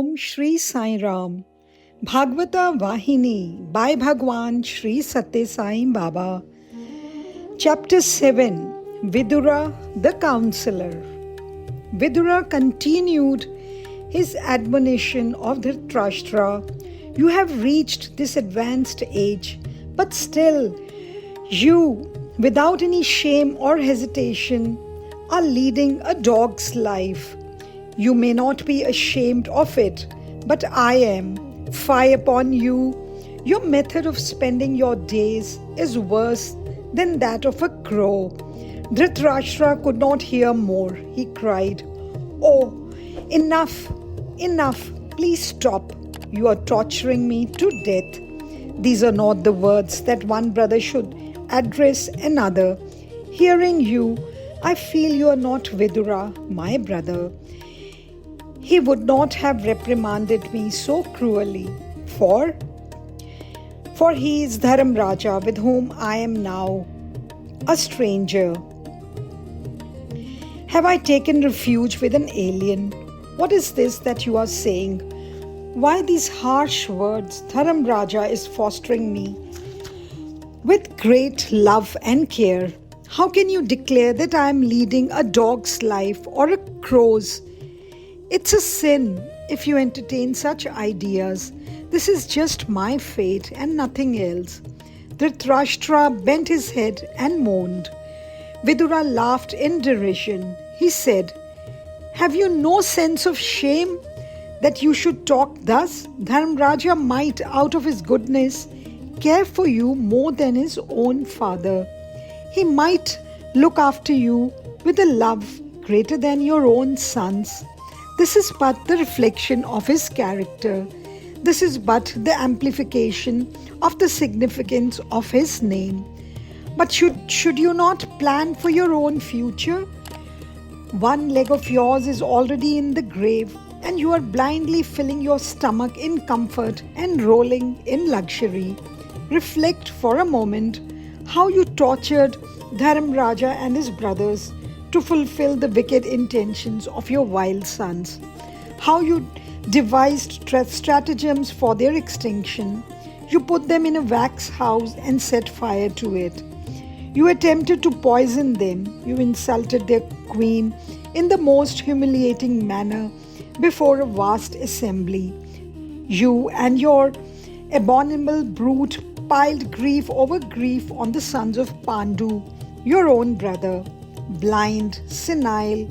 Om Shri Sai Ram. Bhagavata Vahini by Bhagwan Shri Satya Sai Baba. Chapter 7. Vidura the Counselor. Vidura continued his admonition of Dhritarashtra. You have reached this advanced age, but still you, without any shame or hesitation, are leading a dog's life. You may not be ashamed of it, but I am. Fie upon you! Your method of spending your days is worse than that of a crow. Dhritarashtra could not hear more. He cried, Oh, enough, enough, please stop. You are torturing me to death. These are not the words that one brother should address another. Hearing you, I feel you are not Vidura, my brother. He would not have reprimanded me so cruelly, for he is Dharamraja, with whom I am now a stranger. Have I taken refuge with an alien? What is this that you are saying? Why these harsh words? Dharamraja is fostering me with great love and care. How can you declare that I am leading a dog's life or a crow's? It's a sin if you entertain such ideas. This is just my fate and nothing else. Dhritarashtra bent his head and moaned. Vidura laughed in derision. He said, Have you no sense of shame that you should talk thus? Dharamraja might, out of his goodness, care for you more than his own father. He might look after you with a love greater than your own son's. This is but the reflection of his character. This is but the amplification of the significance of his name. But should you not plan for your own future? One leg of yours is already in the grave, and you are blindly filling your stomach in comfort and rolling in luxury. Reflect for a moment how you tortured Dharamraja and his brothers to fulfill the wicked intentions of your wild sons. How you devised stratagems for their extinction. You put them in a wax house and set fire to it. You attempted to poison them. You insulted their queen in the most humiliating manner before a vast assembly. You and your abominable brood piled grief over grief on the sons of Pandu, your own brother. Blind, senile,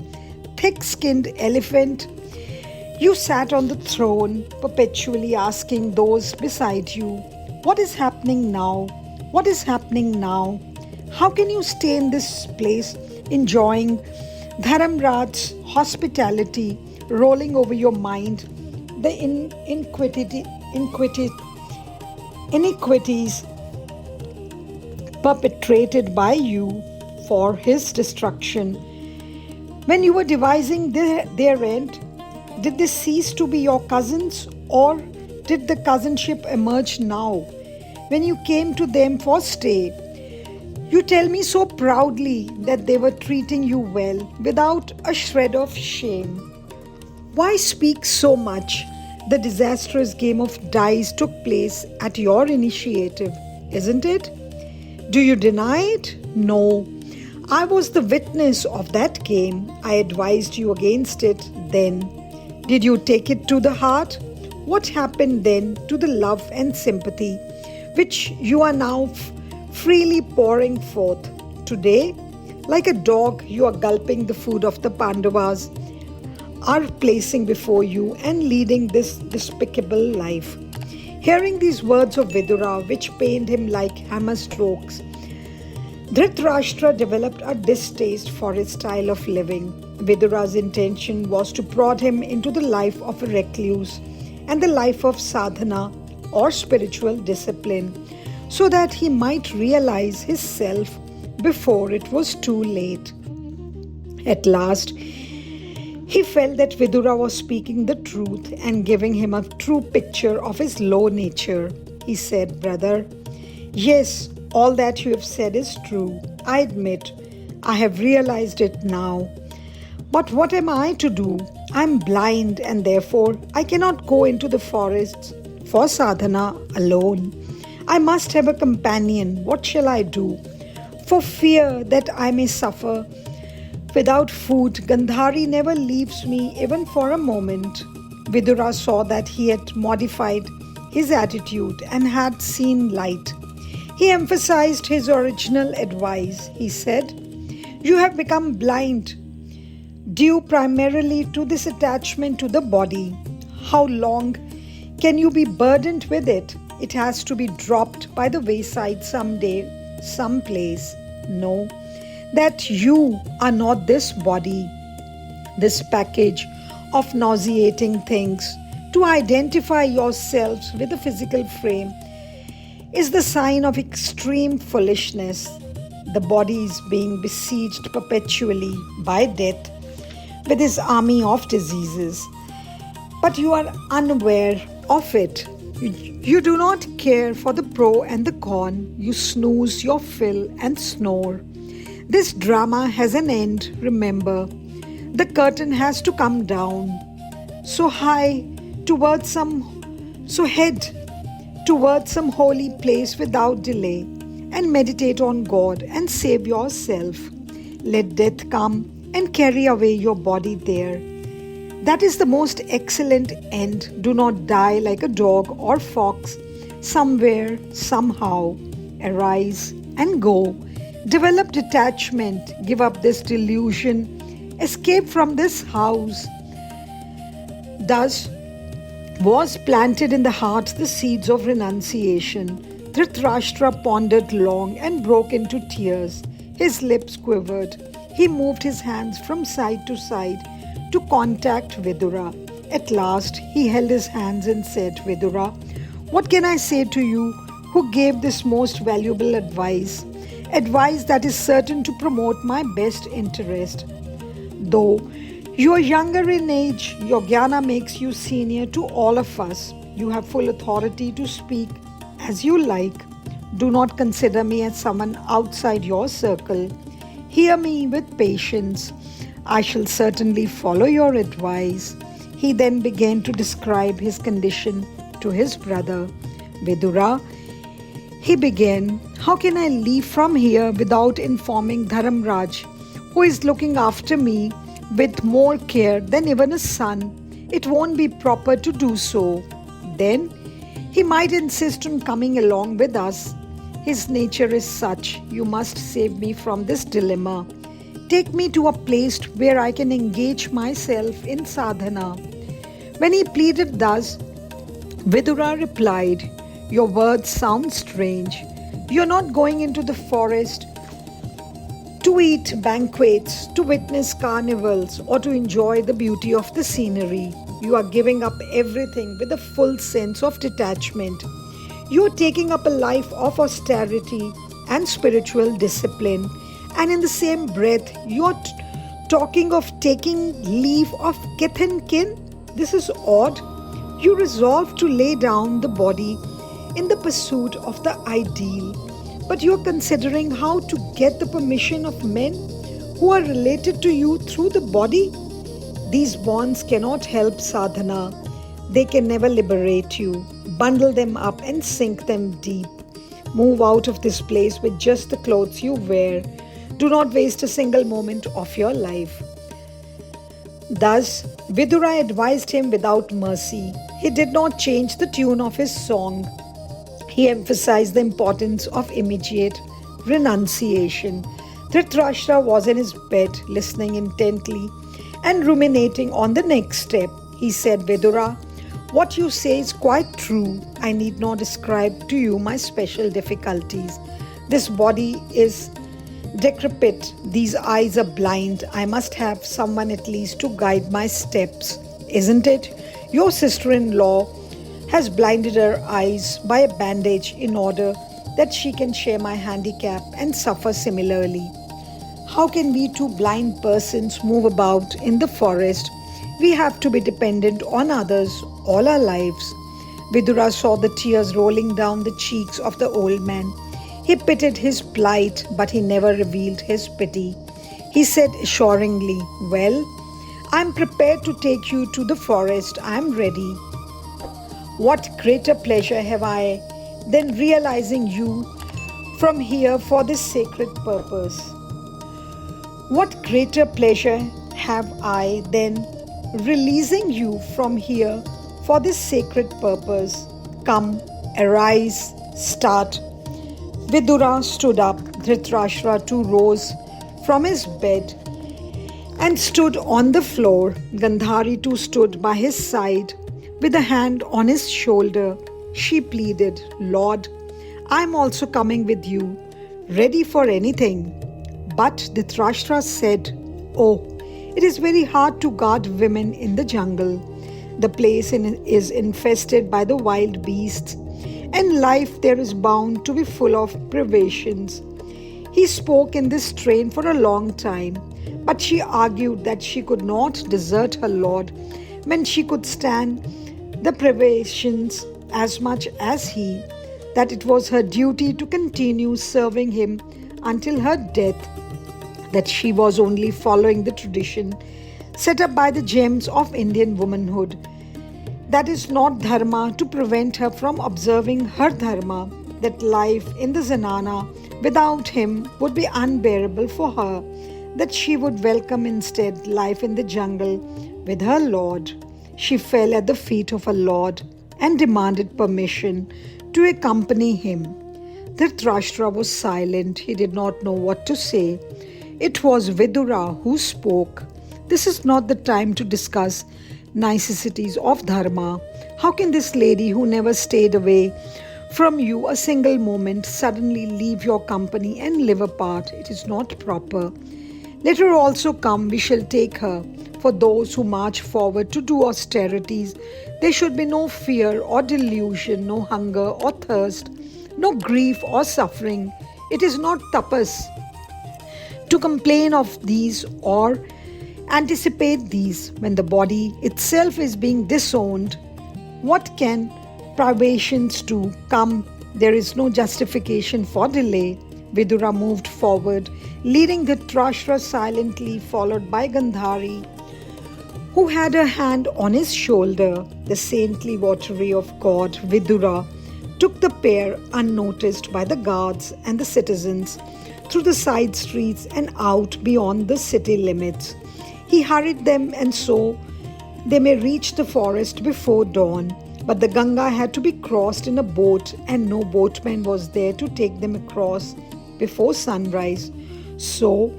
thick-skinned elephant, you sat on the throne, perpetually asking those beside you, What is happening now? What is happening now? How can you stay in this place, enjoying Dharamraj's hospitality, rolling over your mind the iniquities perpetrated by you for his destruction? When you were devising their end, did they cease to be your cousins, or did the cousinship emerge now, when you came to them for stay? You tell me so proudly that they were treating you well, without a shred of shame. Why speak so much? The disastrous game of dice took place at your initiative, isn't it? Do you deny it? No. I was the witness of that game. I advised you against it then. Did you take it to the heart? What happened then to the love and sympathy which you are now freely pouring forth? Today, like a dog, you are gulping the food of the Pandavas, are placing before you and leading this despicable life. Hearing these words of Vidura, which pained him like hammer strokes, Dhritarashtra developed a distaste for his style of living. Vidura's intention was to prod him into the life of a recluse and the life of sadhana or spiritual discipline, so that he might realize his self before it was too late. At last, he felt that Vidura was speaking the truth and giving him a true picture of his low nature. He said, Brother, yes, all that you have said is true. I admit, I have realized it now. But what am I to do? I'm blind and therefore I cannot go into the forests for sadhana alone. I must have a companion. What shall I do? For fear that I may suffer without food, Gandhari never leaves me even for a moment. Vidura saw that he had modified his attitude and had seen light. He emphasized his original advice. He said, "You have become blind due primarily to this attachment to the body. How long can you be burdened with it? It has to be dropped by the wayside someday, someplace. Know that you are not this body, this package of nauseating things. To identify yourselves with a physical frame is the sign of extreme foolishness. The body is being besieged perpetually by death with his army of diseases, but you are unaware of it. You do not care for the pro and the con. You snooze your fill and snore. This drama has an end, remember. The curtain has to come down. So head towards some holy place without delay and meditate on God and save yourself. Let death come and carry away your body there. That is the most excellent end. Do not die like a dog or fox. Somewhere, somehow, arise and go. Develop detachment. Give up this delusion. Escape from this house. Thus was planted in the heart the seeds of renunciation. Dhritarashtra pondered long and broke into tears. His lips quivered. He moved his hands from side to side to contact Vidura. At last, he held his hands and said, "Vidura, what can I say to you who gave this most valuable advice? Advice that is certain to promote my best interest. Though you are younger in age, your jnana makes you senior to all of us. You have full authority to speak as you like. Do not consider me as someone outside your circle. Hear me with patience. I shall certainly follow your advice." He then began to describe his condition to his brother. "Vidura," he began, "how can I leave from here without informing Dharamraj, who is looking after me with more care than even a son? It won't be proper to do so. Then he might insist on coming along with us. His nature is such. You must save me from this dilemma. Take me to a place where I can engage myself in sadhana." When he pleaded thus, Vidura replied, "Your words sound strange. You're not going into the forest to eat banquets, to witness carnivals, or to enjoy the beauty of the scenery. You are giving up everything with a full sense of detachment. You are taking up a life of austerity and spiritual discipline, and in the same breath, you are talking of taking leave of kith and kin. This is odd. You resolve to lay down the body in the pursuit of the ideal, but you are considering how to get the permission of men who are related to you through the body. These bonds cannot help sadhana. They can never liberate you. Bundle them up and sink them deep. Move out of this place with just the clothes you wear. Do not waste a single moment of your life." Thus, Vidura advised him without mercy. He did not change the tune of his song. He emphasized the importance of immediate renunciation. Dhritarashtra was in his bed, listening intently and ruminating on the next step. He said, "Vidura, what you say is quite true. I need not describe to you my special difficulties. This body is decrepit. These eyes are blind. I must have someone at least to guide my steps. Isn't it? Your sister-in-law has blinded her eyes by a bandage in order that she can share my handicap and suffer similarly. How can we two blind persons move about in the forest? We have to be dependent on others all our lives." Vidura saw the tears rolling down the cheeks of the old man. He pitied his plight, but he never revealed his pity. He said assuringly, "Well, I'm prepared to take you to the forest. I'm ready. What greater pleasure have I than realizing you from here for this sacred purpose? What greater pleasure have I than releasing you from here for this sacred purpose? Come, arise, start. Vidura stood up. Dhritarashtra too rose from his bed and stood on the floor. Gandhari too stood by his side with a hand on his shoulder. She pleaded, Lord, I am also coming with you, ready for anything. But Dhritarashtra said, Oh, it is very hard to guard women in the jungle. The place is infested by the wild beasts, and life there is bound to be full of privations. He spoke in this strain for a long time, but she argued that she could not desert her lord when she could stand the privations as much as he, that it was her duty to continue serving him until her death, that she was only following the tradition set up by the gems of Indian womanhood. That is not dharma to prevent her from observing her dharma, that life in the zenana without him would be unbearable for her, that she would welcome instead life in the jungle with her lord. She fell at the feet of her lord and demanded permission to accompany him. Dhritarashtra was silent. He did not know what to say. It was Vidura who spoke. This is not the time to discuss niceties of dharma. How can this lady who never stayed away from you a single moment suddenly leave your company and live apart? It is not proper. Let her also come, we shall take her. For those who march forward to do austerities, there should be no fear or delusion, no hunger or thirst, no grief or suffering. It is not tapas to complain of these or anticipate these. When the body itself is being disowned, what can privations do? Come, there is no justification for delay. Vidura moved forward, leading Dhritarashtra silently, followed by Gandhari, who had a hand on his shoulder. The saintly votary of God, Vidura, took the pair unnoticed by the guards and the citizens through the side streets and out beyond the city limits. He hurried them and so they may reach the forest before dawn. But the Ganga had to be crossed in a boat and no boatman was there to take them across before sunrise. So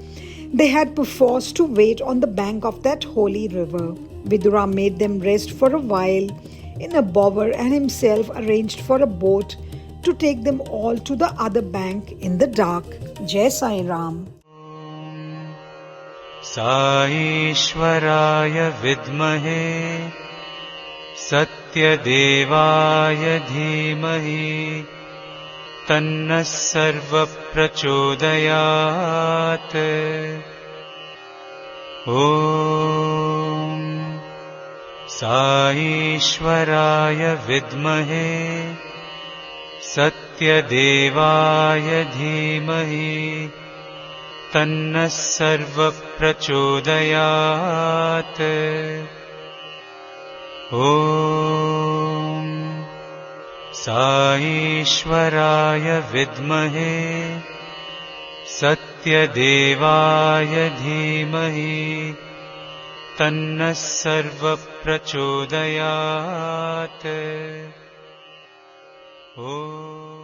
they had perforce to wait on the bank of that holy river. Vidura made them rest for a while in a bower and himself arranged for a boat to take them all to the other bank in the dark. Jai Sai Ram. साईश्वराय विद्महे सत्यदेवाय धीमहि तन्नः सर्वप्रचोदयात्। ॐ साईश्वराय विद्महे सत्यदेवाय धीमहि तन्नः सर्वप्रचोदयात्। ॐ साईश्वराय विद्महे सत्यदेवाय धीमहि तन्नः सर्वप्रचोदयात्। ॐ